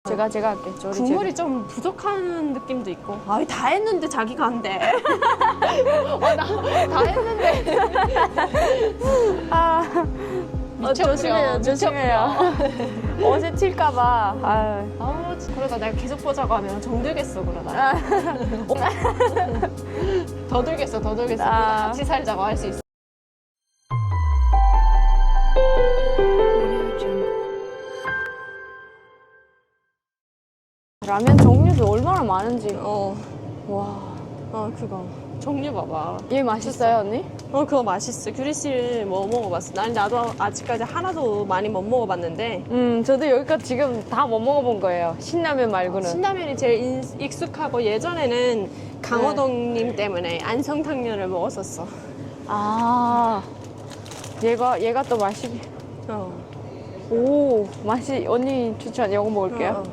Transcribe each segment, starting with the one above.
제가 할게. 조리 국물이 좀 부족한 느낌도 있고. 아, 다 했는데 자기가 한대. 다 했는데. 아, 조심해요, 조심해요. 어제 튈까봐. 그러다 내가 계속 보자고 하면 정들겠어, 그러다. 더 들겠어. 같이 살자고 할 수 있어. 라면 종류도 얼마나 많은지. 와. 그거. 종류 봐봐. 얘 맛있어요, 언니? 그거 맛있어. 규리 씨 뭐 먹어봤어? 나도 아직까지 하나도 많이 못 먹어봤는데. 저도 여기까지 지금 다 못 먹어본 거예요. 신라면 말고는. 신라면이 제일 익숙하고 예전에는 강호동님 때문에 안성탕면을 먹었었어. 아, 얘가 또 맛이. 오, 맛이 언니 추천. 이거 먹을게요.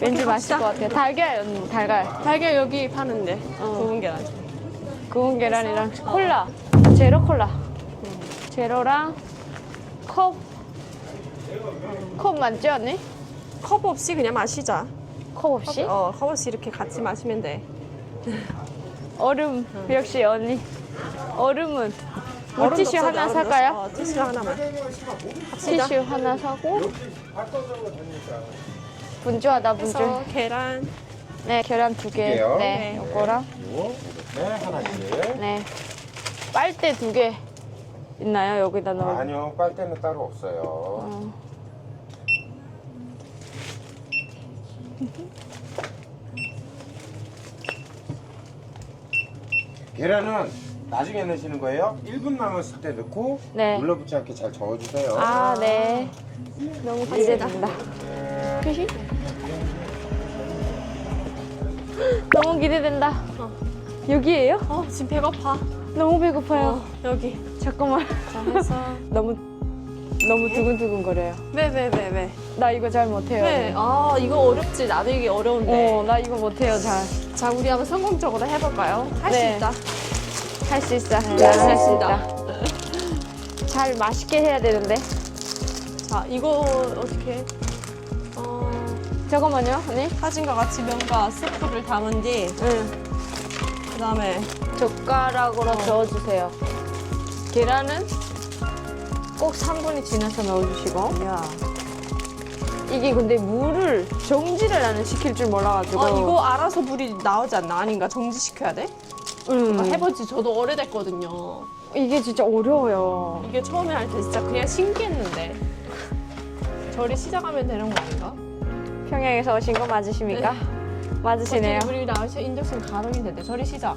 왠지 맛있을 것 같아요. 달걀, 언니, 달걀 여기 파는데. 구운 계란. 구운 계란이랑 콜라. 제로 콜라. 제로랑 컵 맞죠, 언니? 컵 없이 그냥 마시자. 컵 없이? 컵 없이 이렇게 같이 마시면 돼. 얼음. 역시 언니. 얼음은 물티슈 하나 살까요? 티슈 하나만. 티슈 하나 사고. 분주하다, 분주. 그래서 계란. 네, 계란 2개. 개요? 네, 요거랑. 네, 하나씩. 네. 빨대 2개 있나요? 여기다 넣어. 아니요, 빨대는 따로 없어요. 계란은 나중에 넣으시는 거예요? 1분 남았을 때 넣고 네. 눌러붙지 않게 잘 저어주세요. 아, 네. 너무 기대된다. 표시? 너무 기대된다. 여기에요? 지금 배고파. 너무 배고파요. 여기. 잠깐만. 자, 해서. 너무 두근두근 거려요. 왜? 나 이거 잘 못해요. 왜? 이거 어렵지. 나도 이게 어려운데. 나 이거 못해요, 잘. 자, 우리 한번 성공적으로 해볼까요? 할 수 네. 있다. 할 수 있어. 할 수 있다. 잘 맛있게 해야 되는데. 자, 이거 어떻게? 잠깐만요, 언니. 사진과 같이 면과 스프를 담은 뒤, 그 다음에 젓가락으로 저어주세요. 계란은 꼭 3분이 지나서 넣어주시고. 이게 근데 물을 정지를 나는 시킬 줄 몰라가지고. 이거 알아서 물이 나오지 않나? 아닌가? 정지시켜야 돼? 해보지. 저도 오래됐거든요. 이게 진짜 어려워요. 이게 처음에 할 때 진짜 그냥 신기했는데. 절이 시작하면 되는 거 아닌가? 평양에서 오신 거 맞으십니까? 네. 맞으시네요. 우리 나와서 인덕션 가동이 된대. 절이 시작.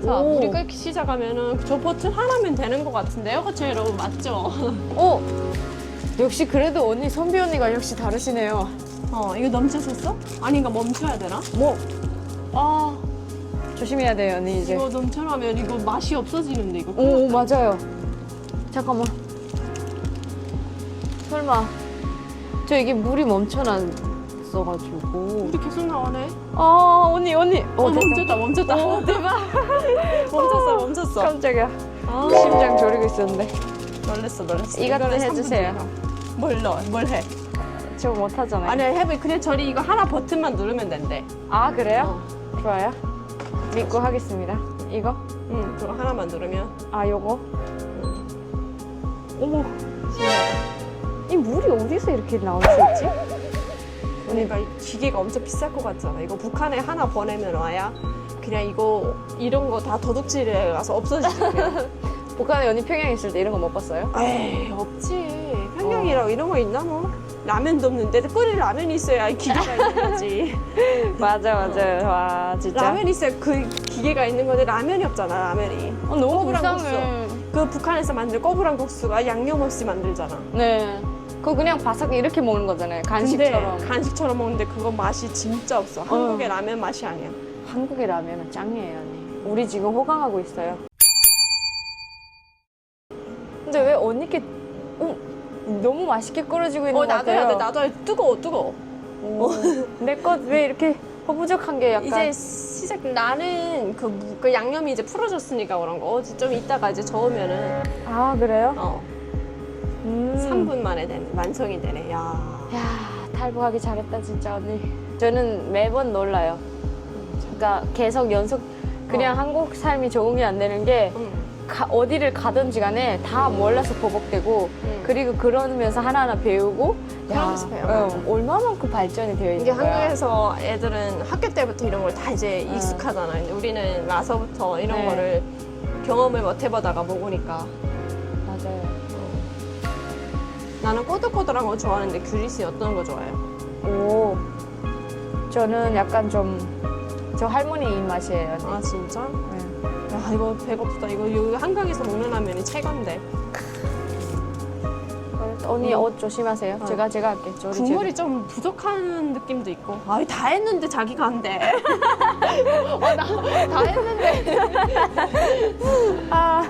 자, 오. 우리가 이렇게 시작하면은 저 버튼 하나면 되는 것 같은데요? 그쵸, 여러분? 맞죠? 오! 역시 그래도 언니, 선비 언니가 역시 다르시네요. 이거 넘쳤었어? 아닌가 멈춰야 되나? 조심해야 돼요, 언니, 이제. 이거 넘쳐나면 이거 맛이 없어지는데, 이거. 오, 맞아요. 잠깐만. 설마. 저 이게 물이 멈춰놨어가지고. 물이 계속 나오네. 언니. 멈췄다. 대박. 멈췄어. 깜짝이야. 심장 졸이고 있었는데. 놀랬어. 이것도 해주세요. 뭘 해? 저 못하잖아요. 아니, 그냥 저리 이거 하나 버튼만 누르면 된대. 아, 그래요? 좋아요. 믿고 하겠습니다. 이거? 응, 그거 하나만 누르면. 요거? 어머. 이 물이 어디서 이렇게 나올 수 있지? 그러니까 이 기계가 엄청 비쌀 것 같잖아. 이거 북한에 하나 보내면 와야 그냥 이런 거 다 도둑질해 가서 없어지지. 북한에 언니 평양 있을 때 이런 거 못 봤어요? 에이, 없지. 평양이라고 이런 거 있나 뭐? 라면도 없는데 끓일 라면이 있어야 기계가 있는 거지. 맞아. 와, 진짜. 라면이 있어야 그 기계가 있는 건데 라면이 없잖아, 라면이. 너무 꼬부랑 불쌍해. 그 북한에서 만든 꼬부랑 국수가 양념 없이 만들잖아. 네. 그거 그냥 바삭 이렇게 먹는 거잖아요. 간식처럼. 근데 간식처럼 먹는데 그거 맛이 진짜 없어. 한국의 라면 맛이 아니야. 한국의 라면은 짱이에요, 언니. 우리 지금 호강하고 있어요. 근데 왜 언니께 너무 맛있게 끓여지고 있는 것 나도 같아요. 해야 돼. 나도 해야 돼. 뜨거워. 내 것 왜 이렇게 허부적한 게 약간. 이제 시작. 나는 그 양념이 이제 풀어졌으니까 그런 거. 좀 이따가 이제 저으면은. 아, 그래요? 3분 만에 완성이 되네. 야. 야, 탈북하기 잘했다 진짜 언니. 저는 매번 놀라요. 그러니까 계속 연속 그냥 한국 삶이 적응이 안 되는 게 어디를 가든지 간에 다 몰라서 버벅대고 그리고 그러면서 하나하나 배우고 그러면서 배워요. 얼마만큼 발전이 되어 이게 있는 거야. 한국에서 애들은 학교 때부터 이런 걸 다 이제 익숙하잖아. 근데 우리는 와서부터 이런 네. 거를 경험을 못 해보다가 먹으니까. 맞아요. 나는 꼬들꼬들한 거 좋아하는데 규리 씨 어떤 거 좋아해요? 오, 저는 약간 저 할머니 입맛이에요. 언니. 아 진짜? 네. 야 이거 배고프다. 이거 여기 한강에서 먹는 라면이 최고인데. 언니 옷 조심하세요. 제가 할게. 국물이 좀 부족한 느낌도 있고. 아, 다 했는데 자기가 한대. 다 했는데. 아,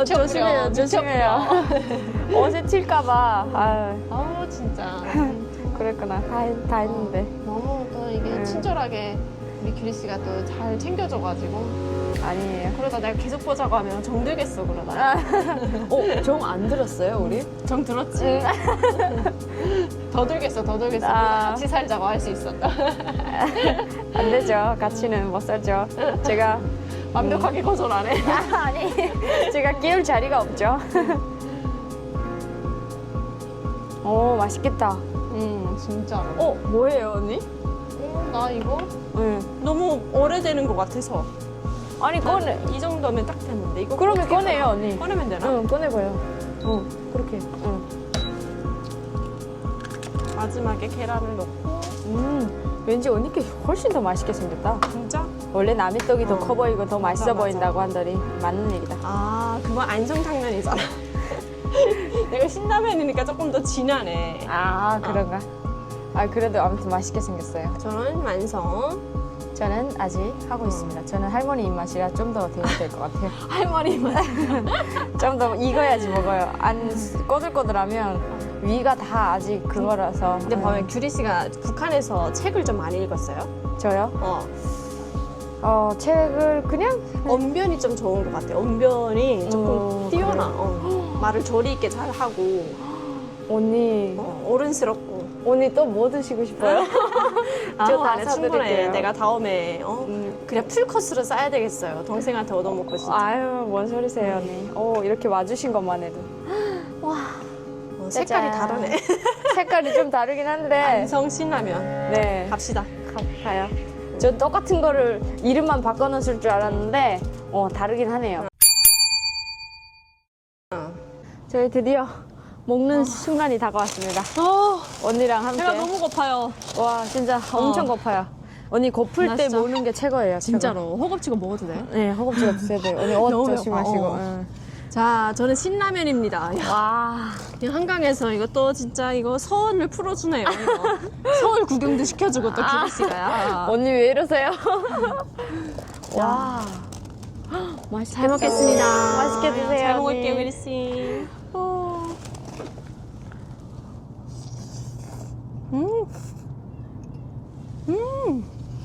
조심해요, 조심해요. 옷에 튈까봐. 아, 진짜. 그랬구나. 다 했는데. 너무 또 이게 네. 친절하게 우리 규리 씨가 또 잘 챙겨줘가지고. 아니에요. 그러다 내가 계속 보자고 하면 정들겠어, 그러다. 정 안 들었어요, 우리? 정 들었지? 더 들겠어, 더 들겠어. 아. 같이 살자고 할 수 있었다. 안 되죠. 같이는 못 살죠. 제가 완벽하게 거절 안 해. 아니, 제가 끼울 자리가 없죠. 오, 맛있겠다. 진짜로. 뭐예요, 언니? 나 이거 응. 너무 오래되는 것 같아서. 아니, 꺼내. 이 정도면 딱 됐는데 이거 그러면 어떻게 꺼내요, 꺼내? 언니. 꺼내면 되나? 응, 꺼내봐요. 그렇게. 응. 마지막에 계란을 넣고. 왠지 언니께 훨씬 더 맛있게 생겼다. 진짜? 원래 남의 떡이 더 커 보이고 더 맛있어 맞아. 보인다고 한다니 맞는 얘기다. 아, 그건 안성탕면이잖아. 내가 신라면이니까 조금 더 진하네. 아, 그런가? 그래도 아무튼 맛있게 생겼어요. 저는 완성. 저는 아직 하고 있습니다. 저는 할머니 입맛이라 좀 더 되어야 될 것 같아요. 할머니만. 좀 더 익어야지 먹어요. 안 꼬들꼬들하면 위가 다 아직 그거라서. 근데 보면 규리 씨가 북한에서 책을 좀 많이 읽었어요. 저요? 어. 책을 그냥 언변이 좀 좋은 것 같아요. 언변이 조금 뛰어나. 말을 조리 있게 잘 하고 언니 어른스럽고. 언니 또 뭐 드시고 싶어요? 저 다 안에 사드릴게요. 충분해. 내가 다음에 그냥 풀 코스로 싸야 되겠어요. 동생한테 얻어먹고 진짜. 아유, 뭔 소리세요, 언니. 이렇게 와주신 것만 해도. 색깔이 짜잔. 다르네. 색깔이 좀 다르긴 한데. 안성 신라면. 네. 갑시다. 가요. 저 똑같은 거를 이름만 바꿔놨을 줄 알았는데, 다르긴 하네요. 저희 드디어 먹는 순간이 다가왔습니다. 언니랑 함께. 제가 너무 고파요. 와, 진짜 엄청 고파요. 언니 고플 나 때 진짜- 먹는 게 최고예요. 진짜로. 허겁지겁 먹어도 돼? 최고. 네, 허겁지겁 드셔야 돼요. 언니 옷 너무 조심하시고. 배고파. 응. 자, 저는 신라면입니다. 야, 와. 이 한강에서 이것도 진짜 이거 서울을 풀어주네요. 이거. 서울 구경도 시켜주고 또 규리 씨가요. 언니 왜 이러세요? 와. 맛있겠다. 잘 먹겠습니다. 맛있게 드세요. 잘 언니. 먹을게요, 규리 씨.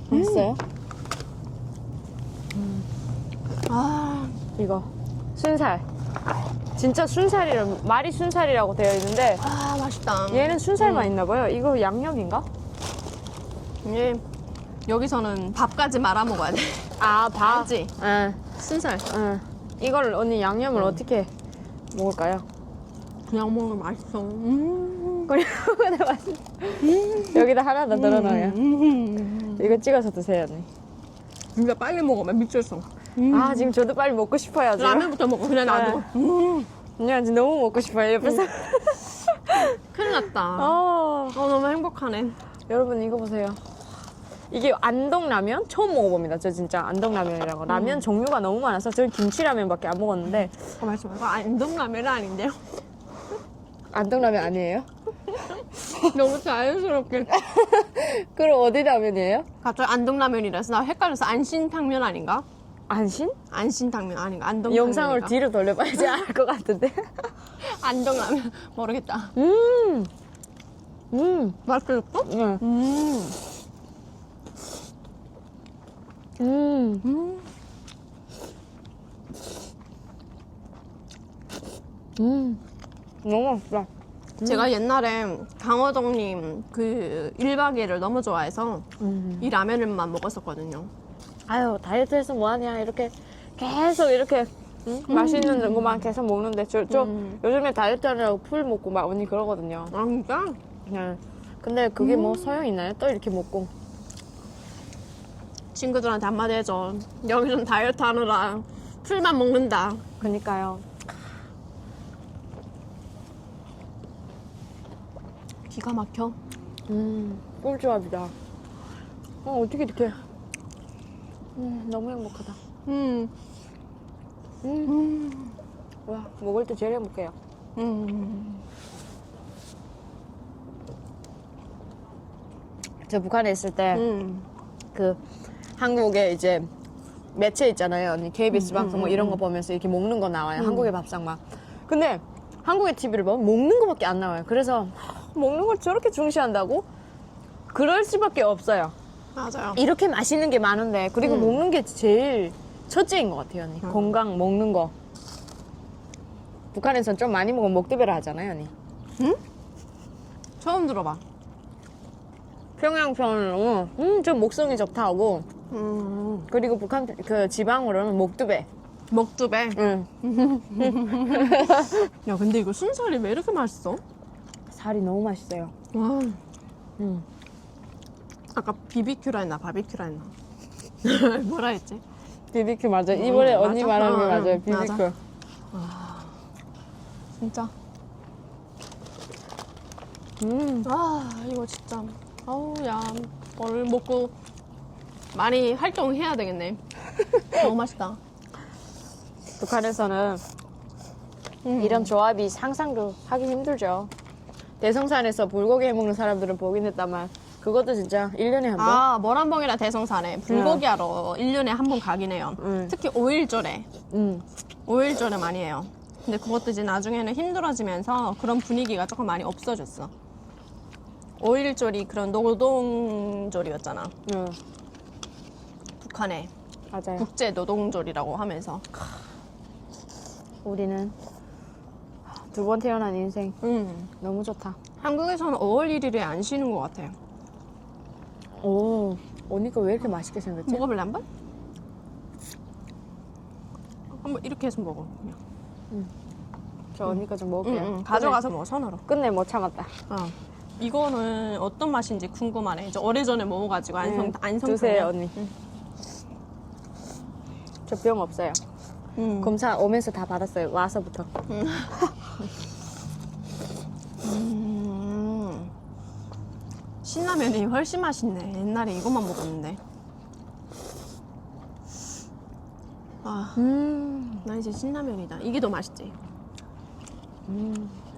맛있어요? 아, 이거 순살. 진짜 순살이라 말이 순살이라고 되어 있는데 맛있다. 얘는 순살만 있나 봐요. 이거 양념인가? 예. 여기서는 밥까지 말아 먹어야 돼. 아, 밥. 알지? 응. 순살. 응. 이걸 언니 양념을 어떻게 먹을까요? 그냥 먹으면 맛있어. 그냥 맛있어. 여기다 하나 더 넣어놔요. 이거 찍어서 드세요, 언니. 진짜 빨리 먹으면 미쳤어. 아, 지금 저도 빨리 먹고 싶어요, 지금. 라면부터 먹어. 그냥 놔두고. 언니 지금 너무 먹고 싶어요, 옆에서. 큰일 났다. 어. 너무 행복하네. 여러분 이거 보세요. 이게 안동라면 처음 먹어봅니다. 저 진짜 안동라면이라고. 라면 종류가 너무 많아서 저는 김치라면밖에 안 먹었는데 맛있어. 이거 안동라면은 아닌데요? 안동라면 아니에요? 너무 자연스럽게. 그럼 어디 라면이에요? 갑자기 안동라면이라서 나 헷갈려서 안신탕면 아닌가? 안신? 안신탕면 아닌가? 안동탕면. 영상을 뒤로 돌려봐야지 알 것 같은데. 안동라면 모르겠다. 맛있어? 응. 너무 맛있다. 제가 옛날에 강호동님 그 1박 2일을 너무 좋아해서 이 라면을만 먹었었거든요. 아유 다이어트해서 뭐하냐 이렇게 계속 이렇게 맛있는 것만 계속 먹는데 저 요즘에 다이어트 하느라고 풀 먹고 막 언니 그러거든요. 아 진짜? 네. 근데 그게 뭐 소용 있나요? 또 이렇게 먹고. 친구들한테 한마디 해줘. 여기는 다이어트 하느라 풀만 먹는다. 그니까요. 기가 막혀. 꿀조합이다. 어떻게 이렇게. 너무 행복하다. 와, 먹을 때 제일 행복해요. 저 북한에 있을 때, 그, 한국에 이제 매체 있잖아요. 언니, KBS 방송 뭐 이런 거 보면서 이렇게 먹는 거 나와요. 한국의 밥상 막. 근데 한국의 TV를 보면 먹는 거밖에 안 나와요. 그래서 먹는 걸 저렇게 중시한다고? 그럴 수밖에 없어요. 맞아요. 이렇게 맛있는 게 많은데 그리고 먹는 게 제일 첫째인 것 같아요, 언니. 건강 먹는 거. 북한에선 좀 많이 먹으면 목두배라 하잖아요, 언니. 처음 들어봐. 평양편은 좀 목성이 좋다 하고 그리고 북한 그 지방으로는 목두배. 먹두배. 응. 야 근데 이거 순살이 왜 이렇게 맛있어? 살이 너무 맛있어요. 와. 음. 아까 비비큐라 했나 바비큐라 했나? 뭐라 했지? BBQ 맞아. 이번에 언니 맞아. 말하는 게 맞아요. 맞아. BBQ. 진짜. 아 이거 진짜. 아우 야 뭘 먹고 많이 활동해야 되겠네. 너무 맛있다. 북한에서는 이런 조합이 상상도 하기 힘들죠. 대성산에서 불고기 해먹는 사람들은 보긴 했다만 그것도 진짜 1년에 한 번? 아 모란봉이랑 대성산에 불고기 하러 1년에 한 번 가긴 해요. 특히 5일절에. 5일절에 많이 해요. 근데 그것도 이제 나중에는 힘들어지면서 그런 분위기가 조금 많이 없어졌어. 5일절이 그런 노동절이었잖아. 응, 북한에. 맞아요. 국제 노동절이라고 하면서. 우리는 두 번 태어난 인생 너무 좋다. 한국에서는 5월 1일에 안 쉬는 것 같아요. 오, 언니가 왜 이렇게 맛있게 생겼지? 먹어볼래 한 번? 한번 이렇게 해서 먹어. 그냥. 저 언니가 좀 먹을게요. 가져가서 먹어 손으로. 끝내 못 참았다. 이거는 어떤 맛인지 궁금하네. 이제 오래전에 먹어가지고 안 드세요, 언니. 저 병 없어요. 검사 오면서 다 받았어요. 와서부터. 신라면이 훨씬 맛있네. 옛날에 이것만 먹었는데. 나 이제 신라면이다. 이게 더 맛있지.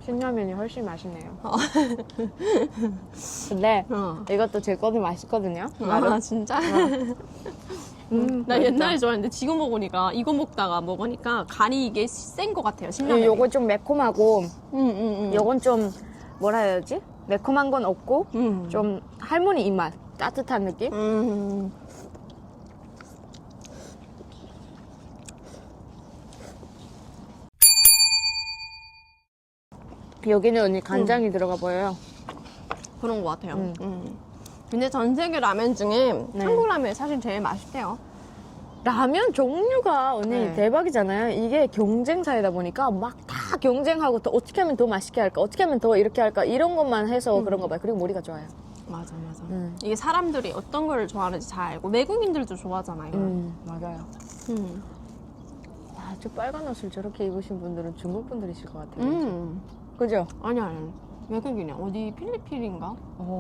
신라면이 훨씬 맛있네요. 근데 이것도 제 거는 맛있거든요. 아 진짜? 나 옛날에 좋아했는데 지금 먹으니까 이거 먹으니까 간이 이게 센 것 같아요. 신라면. 요거 좀 매콤하고 요건 좀 뭐라 해야 되지? 매콤한 건 없고 좀 할머니 입맛 따뜻한 느낌? 여기는 언니 간장이 들어가 보여요. 그런 것 같아요. 근데 전 세계 라면 중에 한국 라면이 사실 제일 맛있대요. 라면 종류가 언니 네. 대박이잖아요. 이게 경쟁사이다 보니까 막 다 경쟁하고 또 어떻게 하면 더 맛있게 할까? 어떻게 하면 더 이렇게 할까? 이런 것만 해서 그런가 봐요. 그리고 머리가 좋아요. 맞아. 이게 사람들이 어떤 걸 좋아하는지 잘 알고 외국인들도 좋아하잖아 이거. 맞아요. 아, 저 빨간 옷을 저렇게 입으신 분들은 중국 분들이실 것 같아요. 그죠? 아니야. 외국인이야. 어디 필리핀인가?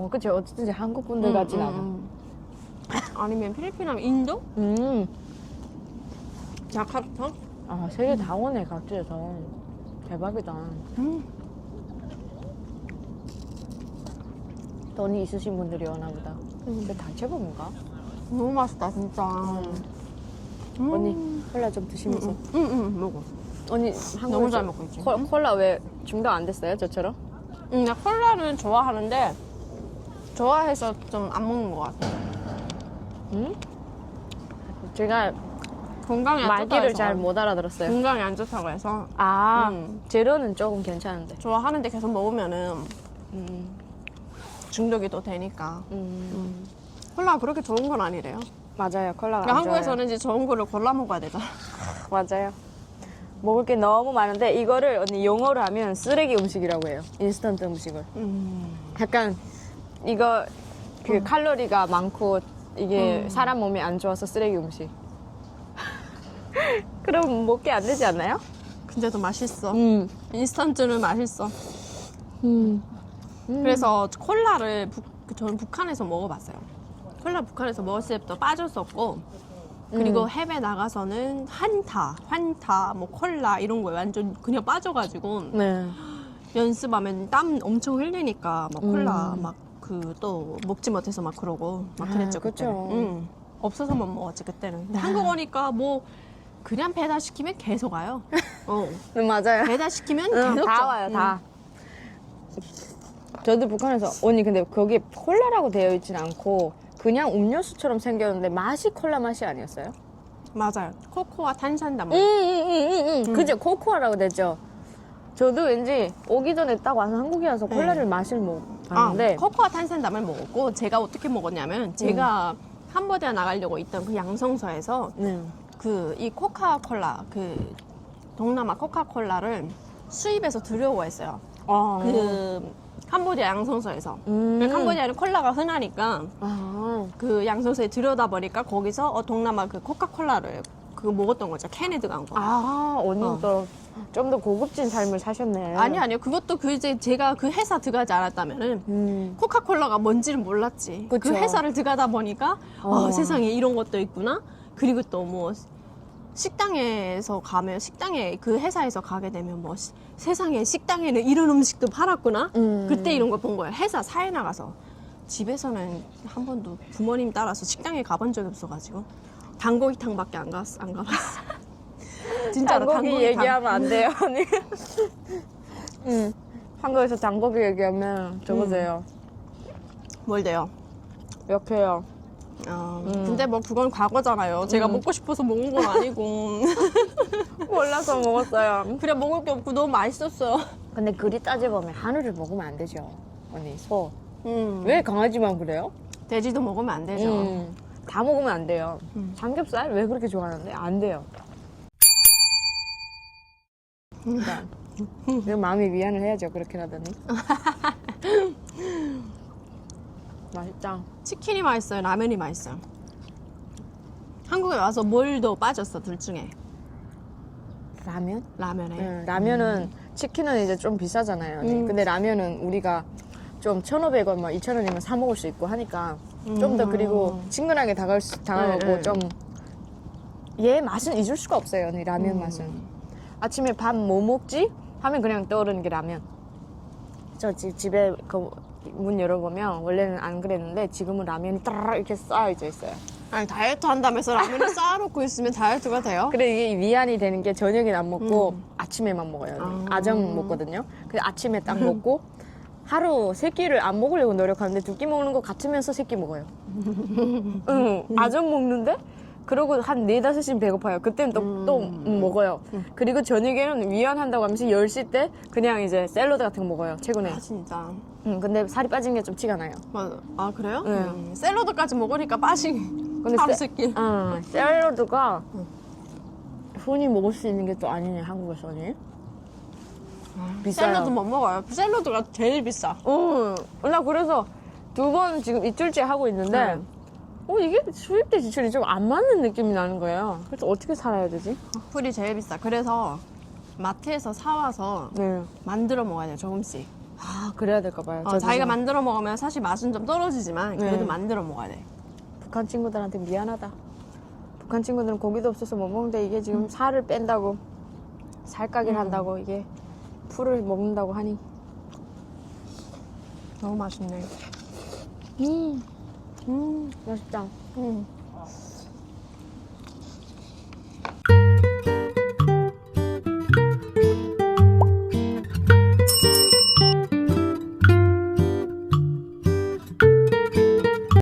그죠. 어쨌든 한국 분들 같진 않아. 아니면 필리핀 하면 인도? 자카르타? 아, 세계 다 오네, 각지에서. 대박이다. 돈이 있으신 분들이 오나 보다. 근데 단체범인가? 너무 맛있다 진짜. 언니, 콜라 좀 드시면서. 먹어. 언니, 너무 잘 먹고 있지. 콜라 왜 중독 안 됐어요, 저처럼? 나 콜라는 좋아하는데 좋아해서 좀 안 먹는 것 같아. 제가 건강에 안 좋다고 말귀를 해서. 잘 못 알아들었어요. 건강에 안 좋다고 해서 아, 재료는 조금 괜찮은데. 좋아하는데 계속 먹으면은 중독이 또 되니까. 콜라 그렇게 좋은 건 아니래요. 맞아요. 콜라가 그러니까 안 한국에서는 이제 좋은 거를 골라 먹어야 되잖아. 좋아요. 맞아요. 먹을 게 너무 많은데 이거를 언니 영어로 하면 쓰레기 음식이라고 해요. 인스턴트 음식을. 약간 이거 그 칼로리가 많고 이게 사람 몸에 안 좋아서 쓰레기 음식. 그럼 먹게 안 되지 않나요? 근데도 맛있어. 인스턴트는 맛있어. 그래서 콜라를 저는 북한에서 먹어봤어요. 콜라 북한에서 먹었을 때부터 빠질 수 없고 그리고 해외 나가서는 환타, 뭐 콜라 이런 거에 완전 그냥 빠져가지고 네. 연습하면 땀 엄청 흘리니까 막 콜라 막 그 또 먹지 못해서 막 그러고 막 그랬죠. 그쵸. 그때는. 없어서 못 먹었지 그때는. 근데 한국 오니까 뭐 그냥 배달 시키면 계속 와요. 맞아요. 배달 시키면 응, 계속 다 줘. 와요, 다. 저도 북한에서 언니 근데 거기 콜라라고 되어 있진 않고 그냥 음료수처럼 생겼는데 맛이 콜라 맛이 아니었어요? 맞아요. 코코아 탄산담. 그죠? 코코아라고 되죠. 저도 왠지 오기 전에 딱 와서 한국에 와서 콜라를 맛을 봤는데 코코아 탄산담을 먹었고 제가 어떻게 먹었냐면 제가 캄보디아 나가려고 있던 그 양성소에서 네. 그 이 코카콜라 그 동남아 코카콜라를 수입해서 들여오했어요. 그 캄보디아 양성소에서. 그 캄보디아는 콜라가 흔하니까 아, 그 양성소에 들여다 보니까 거기서 동남아 그 코카콜라를 그거 먹었던 거죠. 캔에 들어간 거. 언니는 또 좀 더 고급진 삶을 사셨네. 아니요. 그것도 그 이제 제가 그 회사 들어가지 않았다면은 코카콜라가 뭔지를 몰랐지. 그쵸. 그 회사를 들어가다 보니까 세상에 이런 것도 있구나. 그리고 또 뭐 식당에서 가면 식당에 그 회사에서 가게 되면 뭐 세상에 식당에는 이런 음식도 팔았구나. 그때 이런 걸 본 거예요. 회사 사회 나가서 집에서는 한 번도 부모님 따라서 식당에 가본 적이 없어가지고 닭고기탕밖에 안 가봤어. 진짜로 장고기 닭고기탕. 얘기하면 안 돼요, 언니. 한국에서 장고기 얘기하면 저거세요. 뭘 돼요? 역해요. 근데 뭐 그건 과거잖아요. 제가 먹고 싶어서 먹은 건 아니고 몰라서 먹었어요. 그냥 먹을 게 없고 너무 맛있었어요. 근데 그리 따져보면 한우를 먹으면 안 되죠, 언니. 소. 음. 왜 강아지만 그래요? 돼지도 먹으면 안 되죠. 다 먹으면 안 돼요. 삼겹살 왜 그렇게 좋아하는데? 안 돼요. 그러니까 내 마음이 위안을 해야죠. 그렇게라더니. 맛있다. 치킨이 맛있어요. 라면이 맛있어요. 한국에 와서 뭘 더 빠졌어 둘 중에? 라면? 라면에. 네, 라면은 치킨은 이제 좀 비싸잖아요. 언니. 근데 라면은 우리가 좀 1,500원, 뭐 2,000원이면 사 먹을 수 있고 하니까 좀 더 그리고 친근하게 다가가고 좀 얘 맛은 잊을 수가 없어요. 언니 라면 맛은. 아침에 밥 뭐 먹지? 하면 그냥 떠오르는 게 라면. 저 집에 그 문 열어보면 원래는 안 그랬는데 지금은 라면이 따라락 이렇게 쌓여져 있어요. 아니 다이어트 한다면서 라면을 쌓아놓고 있으면 다이어트가 돼요? 그래 이게 위안이 되는 게 저녁엔 안 먹고 아침에만 먹어요. 언니. 아점 먹거든요. 그래서 아침에 딱 먹고 하루 세 끼를 안 먹으려고 노력하는데 두 끼 먹는 거 같으면서 세 끼 먹어요. 아점 먹는데 그러고 한 4, 5시면 배고파요. 그때는 또 먹어요. 그리고 저녁에는 위안한다고 하면서 10시 때 그냥 이제 샐러드 같은 거 먹어요. 최근에. 아 진짜. 근데 살이 빠진 게 좀 티가 나요. 맞아. 아 그래요? 네. 샐러드까지 먹으니까 빠진 근데 하루 세끼. 샐러드가 흔히 먹을 수 있는 게 또 아니네, 한국에서는. 비싸요. 샐러드 못 먹어요. 샐러드가 제일 비싸. 나 그래서 2번 지금 이틀째 하고 있는데 이게 수입 대 지출이 좀 안 맞는 느낌이 나는 거예요. 그래서 어떻게 살아야 되지? 풀이 제일 비싸. 그래서 마트에서 사와서 네. 만들어 먹어야 돼요. 조금씩. 그래야 될까 봐요. 저도 자기가 지금 만들어 먹으면 사실 맛은 좀 떨어지지만 그래도 네. 만들어 먹어야 돼. 북한 친구들한테 미안하다. 북한 친구들은 고기도 없어서 못 먹는데 이게 지금 살을 뺀다고 살까기를 한다고 이게 풀을 먹는다고 하니 너무 맛있네. 맛있다.